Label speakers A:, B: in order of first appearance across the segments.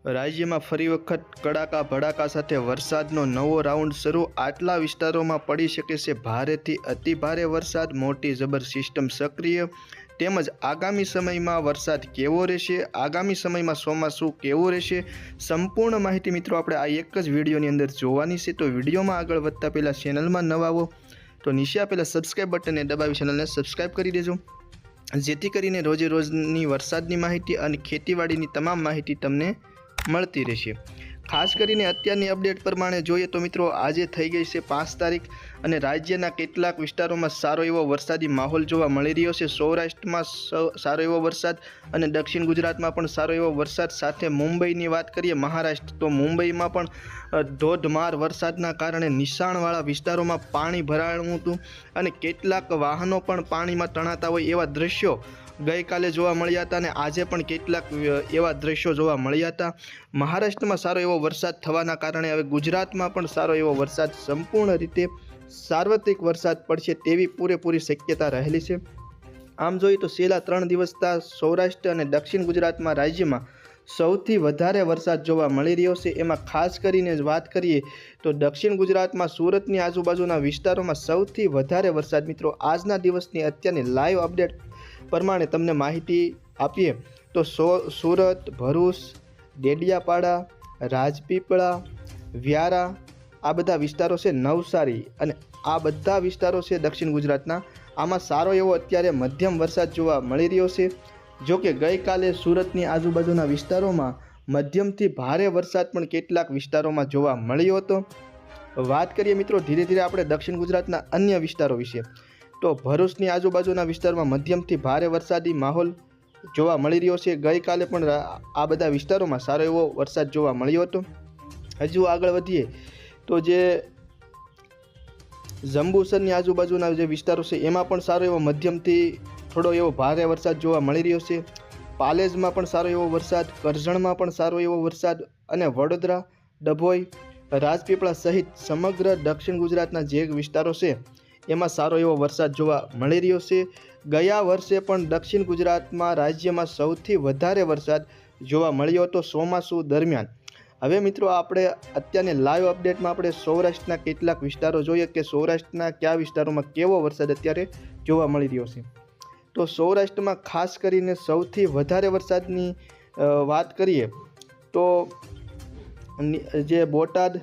A: રાજ્યમાં ફરી વખત કડાકા ભડાકા સાથે વરસાદનો નવો રાઉન્ડ શરૂ। આટલા વિસ્તારોમાં પડી શકે છે ભારેથી અતિ ભારે વરસાદ। મોટી જબર સિસ્ટમ સક્રિય। તેમજ આગામી સમયમાં વરસાદ કેવો રહેશે, આગામી સમયમાં ચોમાસું કેવું રહેશે, સંપૂર્ણ માહિતી મિત્રો આપણે આ એક જ વિડીયોની અંદર જોવાની છે। તો વિડીયોમાં આગળ વધતા પહેલાં ચેનલમાં નવા આવો તો નીચે આપેલા સબસ્ક્રાઈબ બટનને દબાવી ચેનલને સબસ્ક્રાઈબ કરી દેજો, જેથી કરીને રોજે રોજની વરસાદની માહિતી અને ખેતીવાડીની તમામ માહિતી તમને મળતી રહેશે। ખાસ કરીને અત્યારની અપડેટ પ્રમાણે જોઈએ તો મિત્રો આજે થઈ ગઈ છે 5 તારીખ અને રાજ્યના કેટલાક વિસ્તારોમાં સારો એવો વરસાદી માહોલ જોવા મળી રહ્યો છે। સૌરાષ્ટ્રમાં સારો એવો વરસાદ અને દક્ષિણ ગુજરાતમાં પણ સારો એવો વરસાદ। સાથે મુંબઈની વાત કરીએ મહારાષ્ટ્ર, તો મુંબઈમાં પણ ધોધમાર વરસાદના કારણે નીચાણવાળા વિસ્તારોમાં પાણી ભરાયું હતું અને કેટલાક વાહનો પણ પાણીમાં તણાતા હોય એવા દ્રશ્યો ગઈકાલે જોવા મળ્યા હતા અને આજે પણ કેટલાક એવા દ્રશ્યો જોવા મળ્યા હતા। મહારાષ્ટ્રમાં સારો એવો વરસાદ થવાના કારણે હવે ગુજરાતમાં પણ સારો એવો વરસાદ, સંપૂર્ણ રીતે સાર્વત્રિક વરસાદ પડશે તેવી પૂરેપૂરી શક્યતા રહેલી છે। આમ જોઈએ તો છેલ્લા 3 દિવસથી સૌરાષ્ટ્ર અને દક્ષિણ ગુજરાતમાં રાજ્યમાં સૌથી વધારે વરસાદ જોવા મળી રહ્યો છે। એમાં ખાસ કરીને વાત કરીએ તો દક્ષિણ ગુજરાતમાં સુરતની આજુબાજુના વિસ્તારોમાં સૌથી વધારે વરસાદ। મિત્રો આજના દિવસની અત્યારની લાઈવ અપડેટ પ્રમાણે તમને માહિતી આપીએ તો સુરત, ભરૂચ, ડેડિયાપાડા, રાજપીપળા, વ્યારા આ બધા વિસ્તારો છે, નવસારી અને આ બધા વિસ્તારો છે દક્ષિણ ગુજરાતના। આમાં સારો એવો અત્યારે મધ્યમ વરસાદ જોવા મળી રહ્યો છે। જો કે ગઈકાલે સુરતની આજુબાજુના વિસ્તારોમાં મધ્યમથી ભારે વરસાદ પણ કેટલાક વિસ્તારોમાં જોવા મળ્યો હતો। વાત કરીએ મિત્રો ધીરે ધીરે આપણે દક્ષિણ ગુજરાતના અન્ય વિસ્તારો વિશે, તો ભરૂચની આજુબાજુના વિસ્તારમાં મધ્યમથી ભારે વરસાદી માહોલ જોવા મળી રહ્યો છે। ગઈકાલે પણ આ બધા વિસ્તારોમાં સારો એવો વરસાદ જોવા મળ્યો હતો। હજુ આગળ વધીએ તો જે જંબુસરની આજુબાજુના જે વિસ્તારો છે એમાં પણ સારો એવો મધ્યમથી થોડો એવો ભારે વરસાદ જોવા મળી રહ્યો છે। પાલેજમાં પણ સારો એવો વરસાદ, કરજણમાં પણ સારો એવો વરસાદ અને વડોદરા, ડભોઈ, રાજપીપળા સહિત સમગ્ર દક્ષિણ ગુજરાતના જે વિસ્તારો છે એમાં સારો એવો વરસાદ જોવા મળી રહ્યો છે। ગયા વર્ષે પણ દક્ષિણ ગુજરાતમાં રાજ્યમાં સૌથી વધારે વરસાદ જોવા મળ્યો હતો ચોમાસું દરમિયાન। હવે મિત્રો આપણે અત્યારની લાઈવ અપડેટમાં આપણે સૌરાષ્ટ્રના કેટલાક વિસ્તારો જોઈએ કે સૌરાષ્ટ્રના કયા વિસ્તારોમાં કેવો વરસાદ અત્યારે જોવા મળી રહ્યો છે। તો સૌરાષ્ટ્રમાં ખાસ કરીને સૌથી વધારે વરસાદની વાત કરીએ તો જે બોટાદ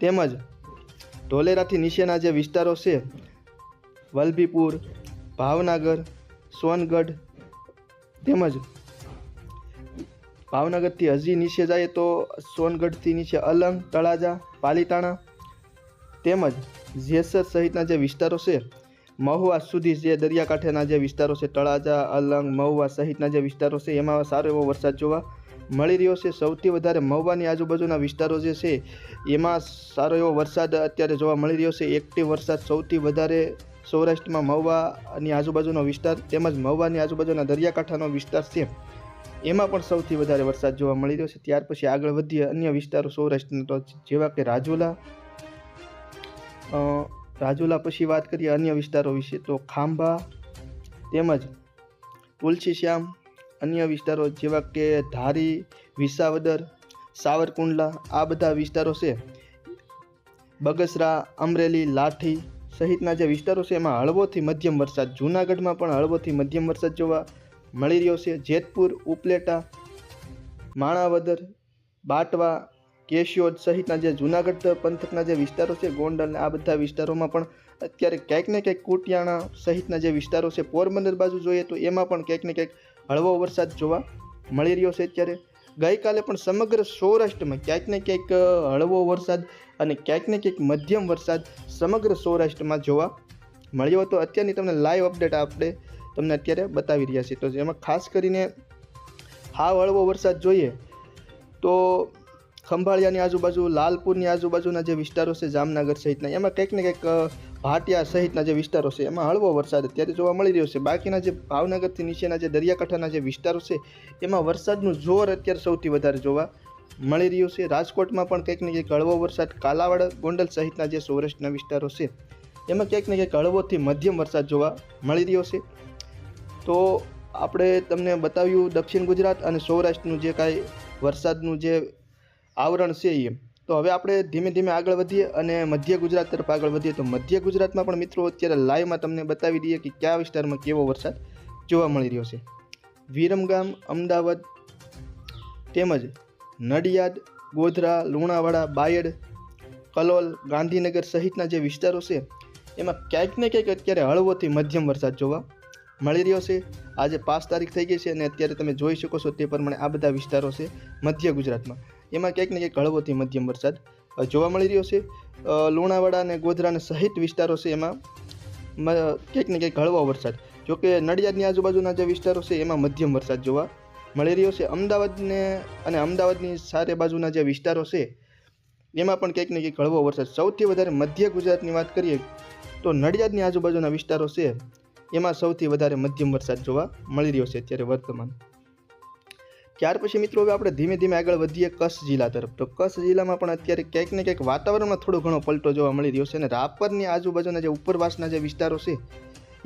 A: તેમજ ધોલેરાથી નીચેના જે વિસ્તારો છે, વલભીપુર, ભાવનગર, સોનગઢ તેમજ ભાવનગરથી હજી નીચે જાય તો સોનગઢથી નીચે અલંગ, તળાજા, પાલીતાણા તેમજ જેસર સહિતના જે વિસ્તારો છે, મહુવા સુધી જે દરિયાકાંઠેના જે વિસ્તારો છે, તળાજા, અલંગ, મહુવા સહિતના જે વિસ્તારો છે એમાં સારો એવો વરસાદ જોવા મળી રહ્યો છે। સૌથી વધારે મહુવાની આજુબાજુના વિસ્તારો જે છે એમાં સારો એવો વરસાદ અત્યારે જોવા મળી રહ્યો છે। એક્ટિવ વરસાદ સૌથી વધારે સૌરાષ્ટ્રમાં મહુવાની આજુબાજુનો વિસ્તાર તેમજ મહુવાની આજુબાજુના દરિયાકાંઠાનો વિસ્તાર છે એમાં પણ સૌથી વધારે વરસાદ જોવા મળી રહ્યો છે। ત્યાર પછી આગળ વધીએ અન્ય વિસ્તારો સૌરાષ્ટ્રના, તો જેવા કે રાજુલા પછી વાત કરીએ અન્ય વિસ્તારો વિશે તો ખાંભા તેમજ તુલસીશ્યામ, અન્ય વિસ્તારો જેવા કે ધારી, વિસાવદર, સાવરકુંડલા આ બધા વિસ્તારો છે, બગસરા, અમરેલી, લાઠી સહિતના જે વિસ્તારો છે એમાં હળવોથી મધ્યમ વરસાદ। જૂનાગઢમાં પણ હળવોથી મધ્યમ વરસાદ જોવા મળી રહ્યો છે। જેતપુર, ઉપલેટા, માણાવદર, બાટવા, કેશોદ સહિતના જે જૂનાગઢ પંથકના જે વિસ્તારો છે, ગોંડલ આ બધા વિસ્તારોમાં પણ અત્યારે ક્યાંક ને ક્યાંક કુટિયાણા સહિતના જે વિસ્તારો છે, પોરબંદર બાજુ જોઈએ તો એમાં પણ ક્યાંક ને ક્યાંક હળવો વરસાદ જોવા મળી રહ્યો છે। અત્યારે ગઈકાલે પણ સમગ્ર સૌરાષ્ટ્રમાં ક્યાંક ને ક્યાંક હળવો વરસાદ અને ક્યાંક ને ક્યાંક મધ્યમ વરસાદ સમગ્ર સૌરાષ્ટ્રમાં જોવા મળ્યો હતો। અત્યારની તમને લાઈવ અપડેટ આપણે તમને અત્યારે બતાવી રહ્યા છીએ। તો જેમાં ખાસ કરીને હાવ હળવો વરસાદ જોઈએ તો ખંભાળિયાની આજુબાજુ, લાલપુરની આજુબાજુના જે વિસ્તારો છે, જામનગર સહિતના એમાં કંઈક ને કંઈક ભાટિયા સહિતના જે વિસ્તારો છે એમાં હળવો વરસાદ અત્યારે જોવા મળી રહ્યો છે। બાકીના જે ભાવનગરથી નીચેના જે દરિયાકાંઠાના જે વિસ્તારો છે એમાં વરસાદનું જોર અત્યારે સૌથી વધારે જોવા મળી રહ્યું છે। રાજકોટમાં પણ કંઈક ને કંઈક હળવો વરસાદ, કાલાવાડ, ગોંડલ સહિતના જે સૌરાષ્ટ્રના વિસ્તારો છે એમાં ક્યાંક ને ક્યાંક હળવોથી મધ્યમ વરસાદ જોવા મળી રહ્યો છે। તો આપણે તમને બતાવ્યું દક્ષિણ ગુજરાત અને સૌરાષ્ટ્રનું જે કાંઈ વરસાદનું જે આવરણ છે એ. તો હવે આપણે ધીમે ધીમે આગળ વધીએ અને મધ્ય ગુજરાત તરફ આગળ વધીએ. તો મધ્ય ગુજરાતમાં પણ મિત્રો અત્યારે લાઈવમાં તમને બતાવી દઈએ કે કયા વિસ્તારમાં કેવો વરસાદ જોવા મળી રહ્યો છે. વિરમગામ, અમદાવાદ તેમજ નડિયાદ, ગોધરા, લુણાવાડા, બાયડ, કલોલ, ગાંધીનગર સહિતના જે વિસ્તારો છે એમાં ક્યાંક ને ક્યાંક અત્યારે હળવોથી મધ્યમ વરસાદ જોવા મળી રહ્યો છે. આજે 5 તારીખ થઈ ગઈ છે અને અત્યારે તમે જોઈ શકો છો તે પ્રમાણે આ બધા વિસ્તારો છે મધ્ય ગુજરાતમાં. એમાં ક્યાંક ને ક્યાંક હળવોથી મધ્યમ વરસાદ જોવા મળી રહ્યો છે. લુણાવાડા અને ગોધરાના સહિત વિસ્તારો છે એમાં ક્યાંક ને ક્યાંક હળવો વરસાદ. જોકે નડિયાદની આજુબાજુના જે વિસ્તારો છે એમાં મધ્યમ વરસાદ જોવા મળી રહ્યો છે. અમદાવાદને અને અમદાવાદની સારે બાજુના જે વિસ્તારો છે એમાં પણ ક્યાંક ને ક્યાંક હળવો વરસાદ. સૌથી વધારે મધ્ય ગુજરાતની વાત કરીએ તો નડિયાદની આજુબાજુના વિસ્તારો છે એમાં સૌથી વધારે મધ્યમ વરસાદ જોવા મળી રહ્યો છે અત્યારે વર્તમાન. ત્યાર પછી મિત્રો હવે આપણે ધીમે ધીમે આગળ વધીએ કચ્છ જિલ્લા તરફ. તો કચ્છ જિલ્લામાં પણ અત્યારે ક્યાંક ને ક્યાંક વાતાવરણમાં થોડો ઘણો પલટો જોવા મળી રહ્યો છે અને રાપરની આજુબાજુના જે ઉપરવાસના જે વિસ્તારો છે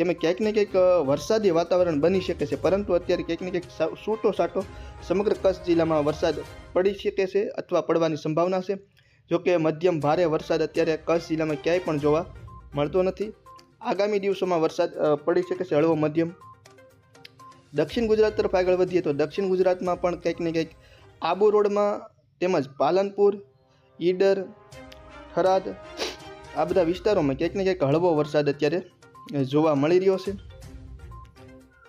A: એમાં ક્યાંક ને ક્યાંક વરસાદી વાતાવરણ બની શકે છે. પરંતુ અત્યારે ક્યાંક ને ક્યાંક છૂટો છાંટો સમગ્ર કચ્છ જિલ્લામાં વરસાદ પડી શકે છે અથવા પડવાની સંભાવના છે. જોકે મધ્યમ ભારે વરસાદ અત્યારે કચ્છ જિલ્લામાં ક્યાંય પણ જોવા મળતો નથી. આગામી દિવસોમાં વરસાદ પડી શકે છે હળવો મધ્યમ. દક્ષિણ ગુજરાત તરફ આગળ વધીએ તો દક્ષિણ ગુજરાતમાં પણ કંઈક ને કંઈક આબુ રોડમાં તેમજ પાલનપુર, ઈડર, થરાદ આ બધા વિસ્તારોમાં ક્યાંક ને ક્યાંક હળવો વરસાદ અત્યારે જોવા મળી રહ્યો છે.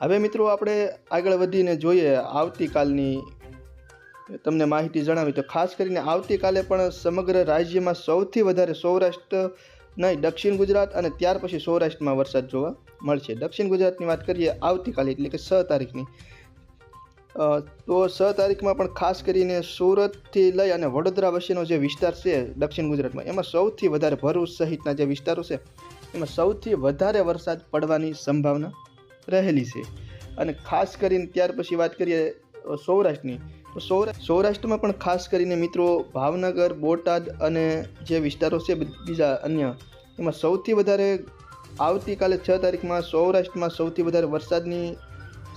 A: હવે મિત્રો આપણે આગળ વધીને જોઈએ આવતીકાલની તમને માહિતી જણાવી. તો ખાસ કરીને આવતીકાલે પણ સમગ્ર રાજ્યમાં સૌથી વધારે સૌરાષ્ટ્ર નહીં દક્ષિણ ગુજરાત અને ત્યાર પછી સૌરાષ્ટ્રમાં વરસાદ જોવા મળશે. દક્ષિણ ગુજરાતની વાત કરીએ આવતીકાલે એટલે કે 6 તારીખની, તો 6 તારીખમાં પણ ખાસ કરીને સુરતથી લઈ અને વડોદરા વચ્ચેનો જે વિસ્તાર છે દક્ષિણ ગુજરાતમાં એમાં સૌથી વધારે ભરૂચ સહિતના જે વિસ્તારો છે એમાં સૌથી વધારે વરસાદ પડવાની સંભાવના રહેલી છે. અને ખાસ કરીને ત્યાર પછી વાત કરીએ સૌરાષ્ટ્રની, તો સૌરાષ્ટ્રમાં પણ ખાસ કરીને મિત્રો ભાવનગર, બોટાદ અને જે વિસ્તારો છે બીજા અન્ય એમાં સૌથી વધારે આવતીકાલે 6 તારીખમાં સૌરાષ્ટ્રમાં સૌથી વધારે વરસાદની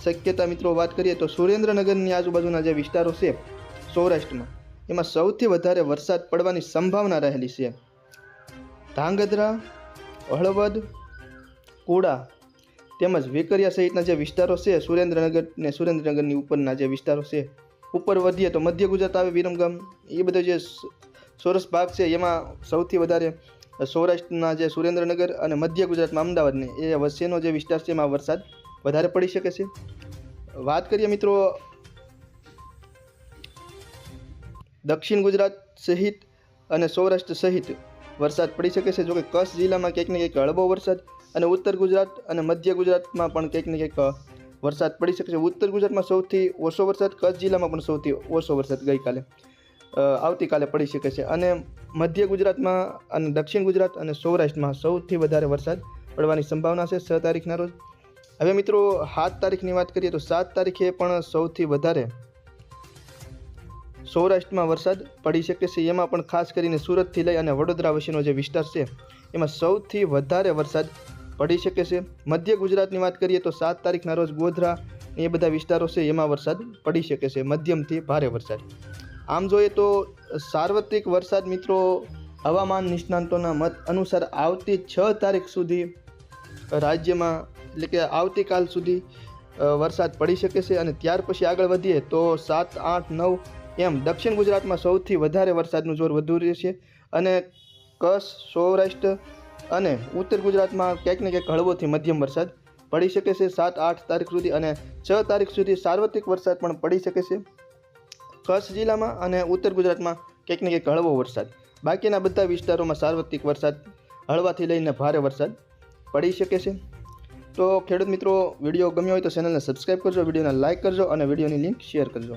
A: શક્યતા મિત્રો વાત કરીએ તો સુરેન્દ્રનગરની આજુબાજુના જે વિસ્તારો છે સૌરાષ્ટ્રમાં એમાં સૌથી વધારે વરસાદ પડવાની સંભાવના રહેલી છે. ધાંગધ્રા, હળવદ, કુડા તેમજ વેકરિયા સહિતના જે વિસ્તારો છે સુરેન્દ્રનગર ને સુરેન્દ્રનગરની ઉપરના જે વિસ્તારો છે, ઉપર વધીએ તો મધ્ય ગુજરાત આવે વિરમગામ, એ બધો જે સોરસ ભાગ છે એમાં સૌથી વધારે સૌરાષ્ટ્રના જે સુરેન્દ્રનગર અને મધ્ય ગુજરાતમાં અમદાવાદને એ વચ્ચેનો જે વિસ્તાર છે એમાં વરસાદ વધારે પડી શકે છે. વાત કરીએ મિત્રો દક્ષિણ ગુજરાત સહિત અને સૌરાષ્ટ્ર સહિત વરસાદ પડી શકે છે. જોકે કચ્છ જિલ્લામાં ક્યાંક ને ક્યાંક હળવો વરસાદ અને ઉત્તર ગુજરાત અને મધ્ય ગુજરાતમાં પણ ક્યાંક ને ક્યાંક વરસાદ પડી શકે છે. ઉત્તર ગુજરાતમાં સૌથી ઓછો વરસાદ, કચ્છ જિલ્લામાં પણ સૌથી ઓછો વરસાદ ગઈકાલે આવતીકાલે પડી શકે છે. અને મધ્ય ગુજરાતમાં અને દક્ષિણ ગુજરાત અને સૌરાષ્ટ્રમાં સૌથી વધારે વરસાદ પડવાની સંભાવના છે 6 તારીખના રોજ. હવે મિત્રો 7 તારીખની વાત કરીએ તો 7 તારીખે પણ સૌથી વધારે સૌરાષ્ટ્રમાં વરસાદ પડી શકે છે. એમાં પણ ખાસ કરીને સુરતથી લઈ અને વડોદરા વચ્ચેનો જે વિસ્તાર છે એમાં સૌથી વધારે વરસાદ પડી શકે છે. મધ્ય ગુજરાતની વાત કરીએ તો 7 તારીખના રોજ ગોધરા એ બધા વિસ્તારો છે એમાં વરસાદ પડી શકે છે, મધ્યમથી ભારે વરસાદ. આમ જોઈએ તો સાર્વત્રિક વરસાદ મિત્રો હવામાન નિષ્ણાંતોના મત અનુસાર આવતી 6 તારીખ સુધી રાજ્યમાં એટલે કે આવતીકાલ સુધી વરસાદ પડી શકે છે. અને ત્યાર પછી આગળ વધીએ તો 7, 8, 9 એમ દક્ષિણ ગુજરાતમાં સૌથી વધારે વરસાદનું જોર વધુ રહેશે અને કચ્છ, સૌરાષ્ટ્ર અને ઉત્તર ગુજરાતમાં ક્યાંક ને ક્યાંક હળવોથી મધ્યમ વરસાદ પડી શકે છે 7, 8 તારીખ સુધી. અને 6 તારીખ સુધી સાર્વત્રિક વરસાદ પણ પડી શકે છે કચ્છ જિલ્લામાં અને ઉત્તર ગુજરાતમાં ક્યાંક ને ક્યાંક હળવો વરસાદ. બાકીના બધા વિસ્તારોમાં સાર્વત્રિક વરસાદ હળવાથી લઈને ભારે વરસાદ પડી શકે છે. તો ખેડૂત મિત્રો વિડીયો ગમ્યો હોય તો ચેનલને સબસ્ક્રાઈબ કરજો, વિડીયોને લાઇક કરજો અને વિડીયોની લિંક શેર કરજો.